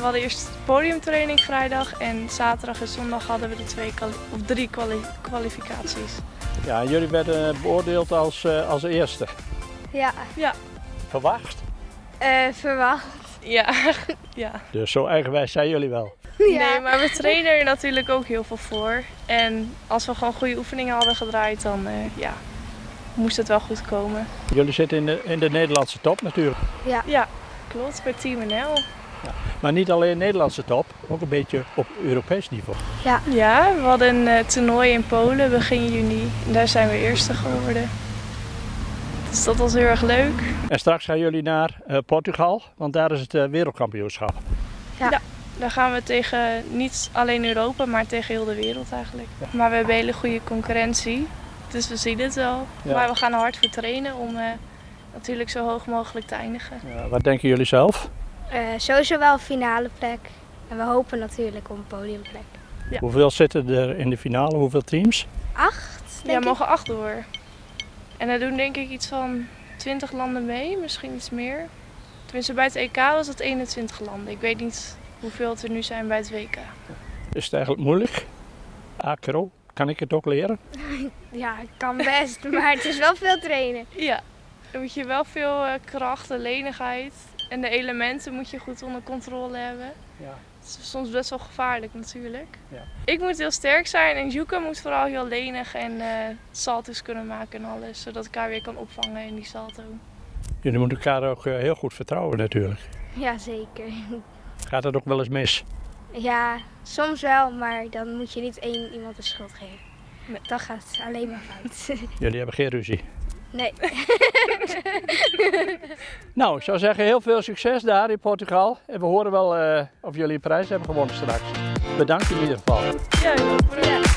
hadden eerst podiumtraining vrijdag en zaterdag en zondag hadden we de 3 kwalificaties. Ja, en jullie werden beoordeeld als eerste. Ja, Verwacht. verwacht. Ja, ja. Dus zo eigenwijs zijn jullie wel. Nee, maar we trainen er natuurlijk ook heel veel voor. En als we gewoon goede oefeningen hadden gedraaid, dan moest het wel goed komen. Jullie zitten in de Nederlandse top natuurlijk. Ja, klopt, bij Team NL. Maar niet alleen Nederlandse top, ook een beetje op Europees niveau. Ja, we hadden een toernooi in Polen begin juni. En daar zijn we eerste geworden. Dus dat was heel erg leuk. En straks gaan jullie naar Portugal, want daar is het wereldkampioenschap. Daar gaan we tegen niet alleen Europa, maar tegen heel de wereld eigenlijk. Ja. Maar we hebben hele goede concurrentie, dus we zien het wel. Ja. Maar we gaan er hard voor trainen om natuurlijk zo hoog mogelijk te eindigen. Ja, wat denken jullie zelf? Sowieso wel finale plek. En we hopen natuurlijk op een podiumplek. Ja. Hoeveel zitten er in de finale? Hoeveel teams? 8, Ja, denk ik. mogen 8 door. En daar doen denk ik iets van 20 landen mee, misschien iets meer. Tenminste bij het EK was het 21 landen. Ik weet niet hoeveel het er nu zijn bij het WK. Is het eigenlijk moeilijk? Acro, kan ik het ook leren? Ja, kan best, maar het is wel veel trainen. Ja, dan moet je wel veel kracht en lenigheid. En de elementen moet je goed onder controle hebben. Ja. Het is soms best wel gevaarlijk natuurlijk. Ja. Ik moet heel sterk zijn en Yuka moet vooral heel lenig en salto's kunnen maken en alles. Zodat ik haar weer kan opvangen in die salto. Jullie moeten elkaar ook heel goed vertrouwen natuurlijk. Ja, zeker. Gaat dat ook wel eens mis? Ja, soms wel, maar dan moet je niet één iemand de schuld geven. Nee. Dan gaat het alleen maar fout. Jullie hebben geen ruzie. Nee. Nou, ik zou zeggen heel veel succes daar in Portugal. En we horen wel of jullie een prijs hebben gewonnen straks. Bedankt in ieder geval. Ja, heel bedankt.